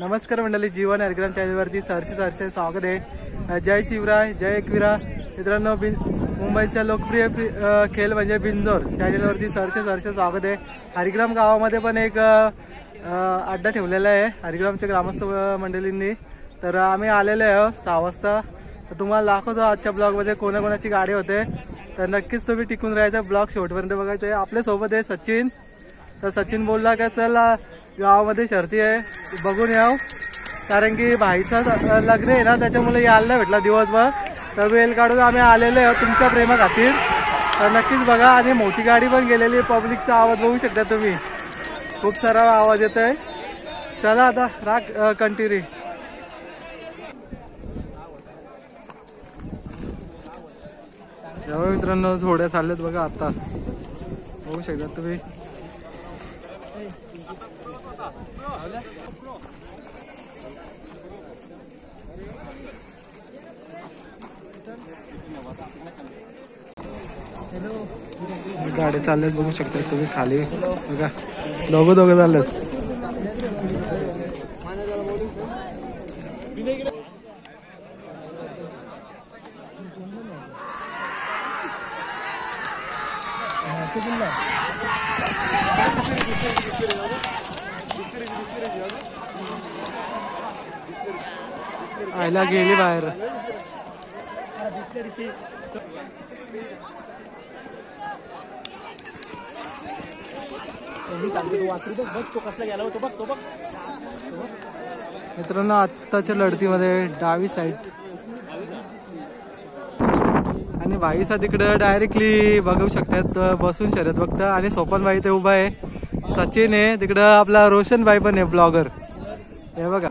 नमस्कार मंडळी, जीवन हरिग्राम चॅनलवरती सरसे स्वागत आहे। जय शिवराय, जय एकविरा। मित्रांनो, मुंबईचा लोकप्रिय खेळ म्हणजे बिंजोर चॅनलवरती सरसे स्वागत आहे। हरिग्राम गावामध्ये पण एक अड्डा ठेवलेला आहे हरिग्रामच्या ग्रामस्थ मंडळींनी। तर आम्ही आलेले आहोत 6 वाजता। तर तुम्हाला दाखवतो आजच्या ब्लॉगमध्ये कोणाकोणाची गाडी होते। तर नक्कीच तुम्ही टिकून राहायचा, ब्लॉग शेवटपर्यंत बघायचं आहे। आपल्या सोबत आहे सचिन। तर सचिन बोलला का चला गावामध्ये शर्ती आहे बघून याव, कारण की भाईचा लग्न आहे ना, त्याच्यामुळे यायला नाही भेटला दिवसभर। तर वेळ काढून आम्ही आलेले आहोत तुमच्या प्रेमा खातीर। तर नक्कीच बघा। आणि मोठी गाडी पण गेलेली आहे, पब्लिकचा आवाज बघू शकता तुम्ही, खूप सारा आवाज येत आहे। चला आता राख कंटिन्यू। जेव्हा मित्रांनो झोड्या चालल्यात बघा, आता बघू शकता तुम्ही। गाडी चालल्यात बघू शकता तुम्ही, खाली बघा दोघं चालल्यात। आयला गेली बाहेर। मित्रांनो, आत्ताच्या लढतीमध्ये डावी साईड आणि भाईचा तिकडे डायरेक्टली बघू शकतात बसून शर्यत बघता। आणि सोपन भाई ते उभा आहे, सचिन आहे तिकडं, आपला रोशन भाई पण आहे ब्लॉगर, हे बघा।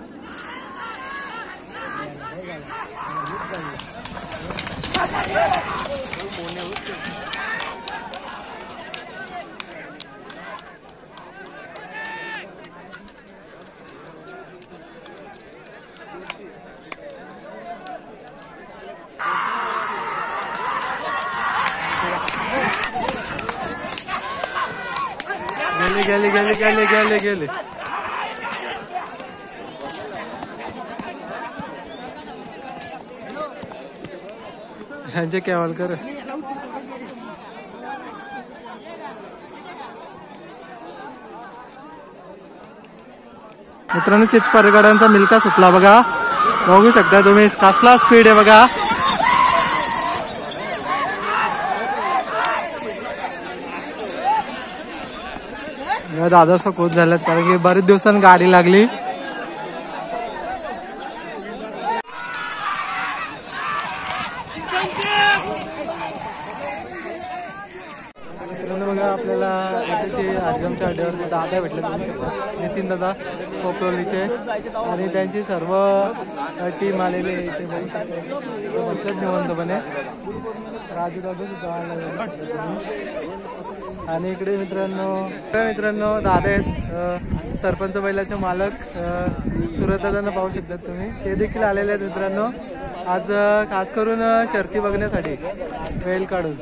गेले ह्यांचे केवलकर। मित्रांनो, चिचपरगडांचा मिल्का सुटला बघा, बघू शकता तुम्ही कसला स्पीड आहे बघा। दादाचा कोच झाल्यात, कारण की बरेच दिवसांनी गाडी लागली। बघा, आपल्याला हरिग्रामच्या अड्ड्यावर दादा भेटले, नितीन दादा कोपरोलीचे, आणि त्यांची सर्व टीम आलेली आहे इथे बघू शकतो निवंतपणे। राजू दादा सुद्धा आला। आणि इकडे मित्रांनो दादा आहेत, सरपंच बैलाचे मालक सुरत दादांना पाहू शकतात तुम्ही, ते देखील आलेले आहेत मित्रांनो आज खास करून शर्ती बघण्यासाठी वेळ काढून।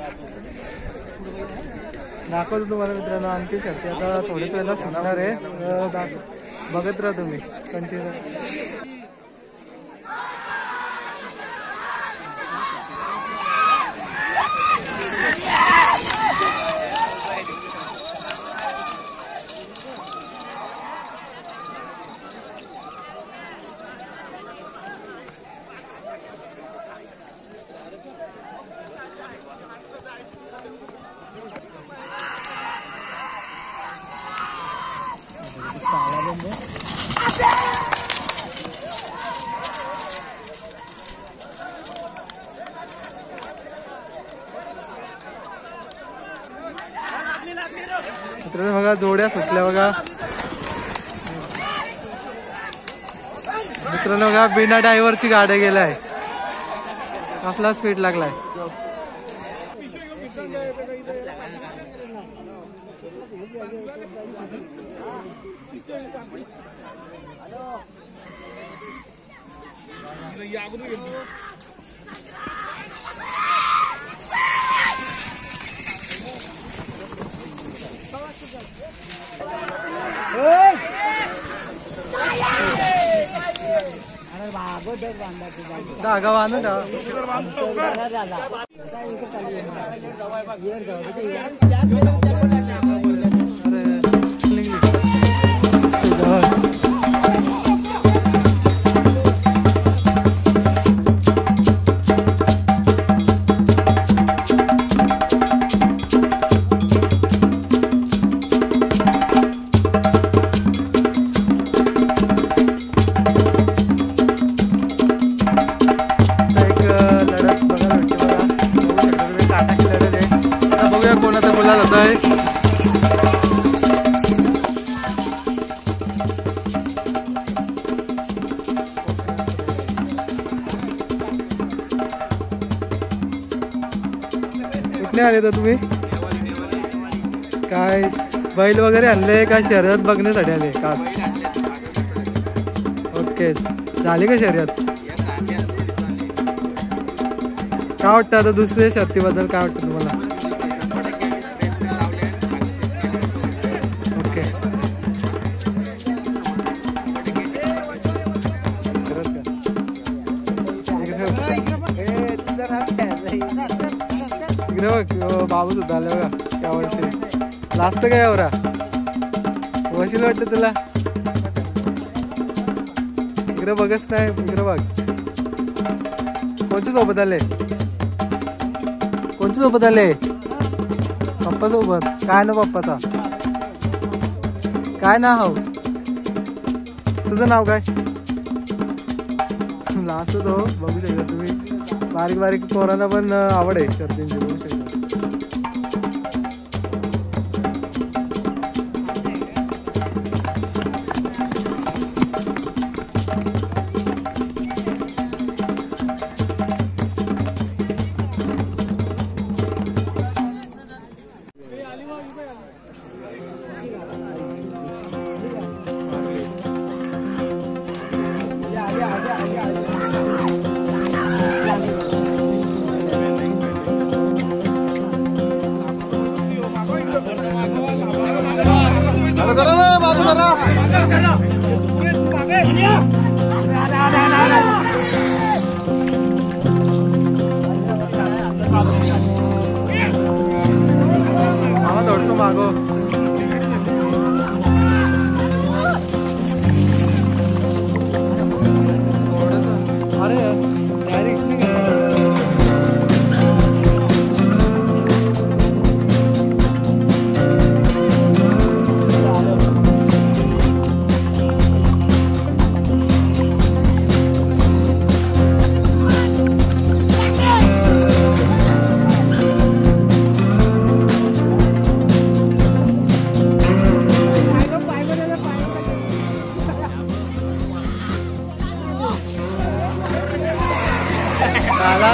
दाखवतो तुम्हाला मित्रांनो आणखी शर्ती आता थोड्याच वेळेला सुटणार आहे, बघत राहा तुम्ही कंटिन्यू। मित्रांनो बघा, जोड्या सुटल्या बघा। मित्रांनो बघा, बिना ड्रायव्हरची गाड्या गेलाय, कसला स्पीड लागलाय। धागा बांधून ठेवा. कोणाचा गुलाल होता आहे. कुठे आले तर तुम्ही? काय बैल वगैरे आणले का शर्यत बघण्यासाठी आले का? ओके, झाली का शर्यत? काय वाटतं आता दुसऱ्या शर्तीबद्दल काय वाटतं तुम्हाला? बाबू सुद्धा आले बघा त्या वर्षी. लास्ट काय एवढा वशील वाटतं तुला? इकडे बघच नाही, इकडे बघ. कोणच्या सोबत आले? कोणच्या सोबत आले? पप्पा सोबत. काय ना पप्पाचा? काय नाव? तुझं नाव काय? लास्ट तो बघू शकता तुम्ही. बारीक बारीक पोरांना पण आवड आहे शर्तींची, बघू शकता. थोडस मागो. अरे डायरेक्ट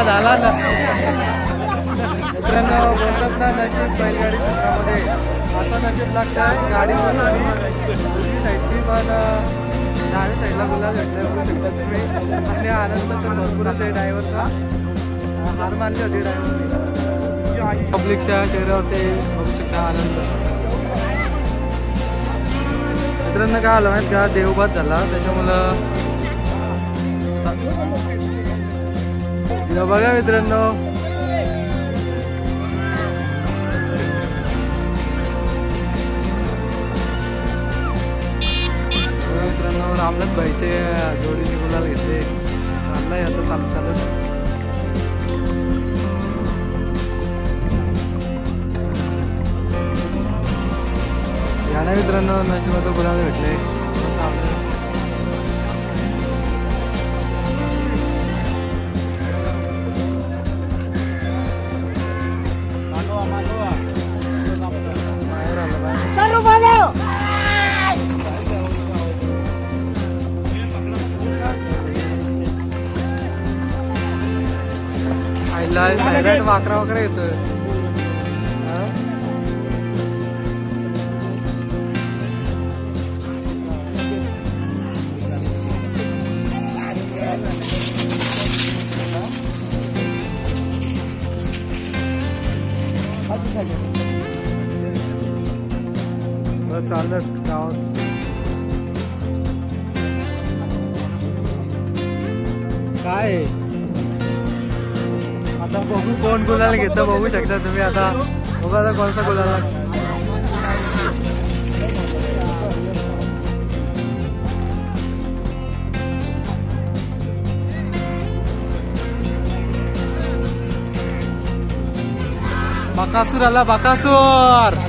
झाला ना. मित्रांनो बोलतात ना, नशीब बैलगाडी क्षेत्रामध्ये असं नशीब लागतं. गाडी पण आली दुसरी साईडची, पण डाव्या साईडला गुलाल भेटला बघू शकता तुम्ही. आणि आनंद तर भरपूरच आहे. ड्रायव्हरचा हार मानली होती ड्रायव्हरने. पब्लिकच्या चेहऱ्यावरती बघू शकता आनंद. मित्रांनो काय आलं माहिती का, देवबाद झाला त्याच्यामुळं बघा मित्रांनो. मित्रांनो रामनाथ भाईचे जोडीने गुलाल घेतले. चाललाय आता चालत या ना मित्रांनो. नशिबाचं गुलाल भेटले. चाललं सायलेंट वाकरा वगैरे येतं. चालत गावात काय आता बघू कोण गुलाल घेतं, बघू शकता तुम्ही. आता बघा आता कोणता गुलाल. बकासूर आला, बकासूर.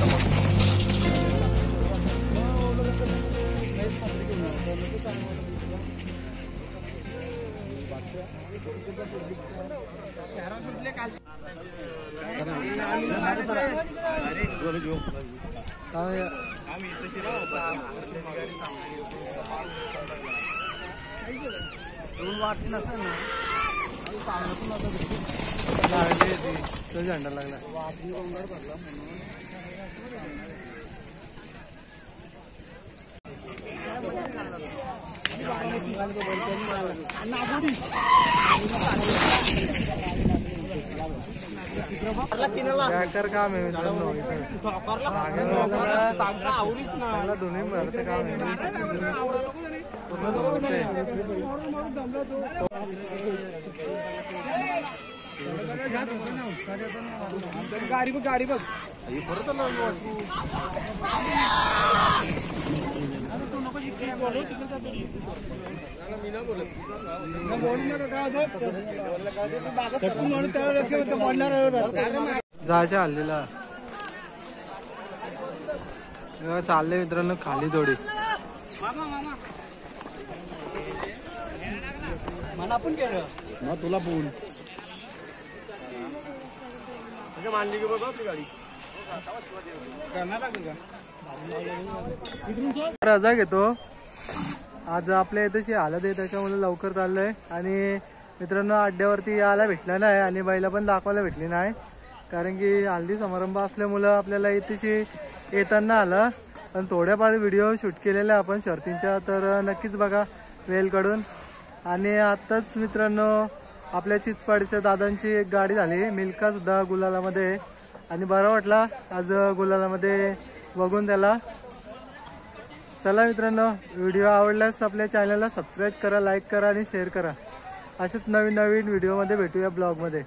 झेंडा लागला. बॅकर काम आहे मित्रांनो. दोन्ही भरचं काम आहे. गाडी बघ, गाडी बघ. जायच्या हल्लीला चालले मित्रांनो खाली थोडी. मला पण केलं मग तुला बोल मानली की बघा गाडी रजा घेतो. आज आपल्या इथेची हालत आहे त्याच्यामुळे लवकर चाललंय. आणि मित्रांनो अड्ड्यावरती यायला भेटलं नाही आणि बाईला पण दाखवायला भेटली नाही, कारण की हल्दी समारंभ असल्यामुळं आपल्याला इथेशी येताना आलं. पण थोड्याफार व्हिडिओ शूट केलेल्या आपण शर्तींच्या, तर नक्कीच बघा वेल काढून. आणि आत्ताच मित्रांनो आपल्या चिचपाडीच्या दादांची एक गाडी झाली, मिल्का सुद्धा गुलालामध्ये. आणि बरा वाटला आज गुलालामध्ये बघून त्याला. चला मित्रांनो, व्हिडिओ आवडल्यास आपल्या चॅनलला सबस्क्राईब करा, लाईक करा आणि शेअर करा. अशाच नवीन नवीन व्हिडिओमध्ये भेटूया ब्लॉगमध्ये.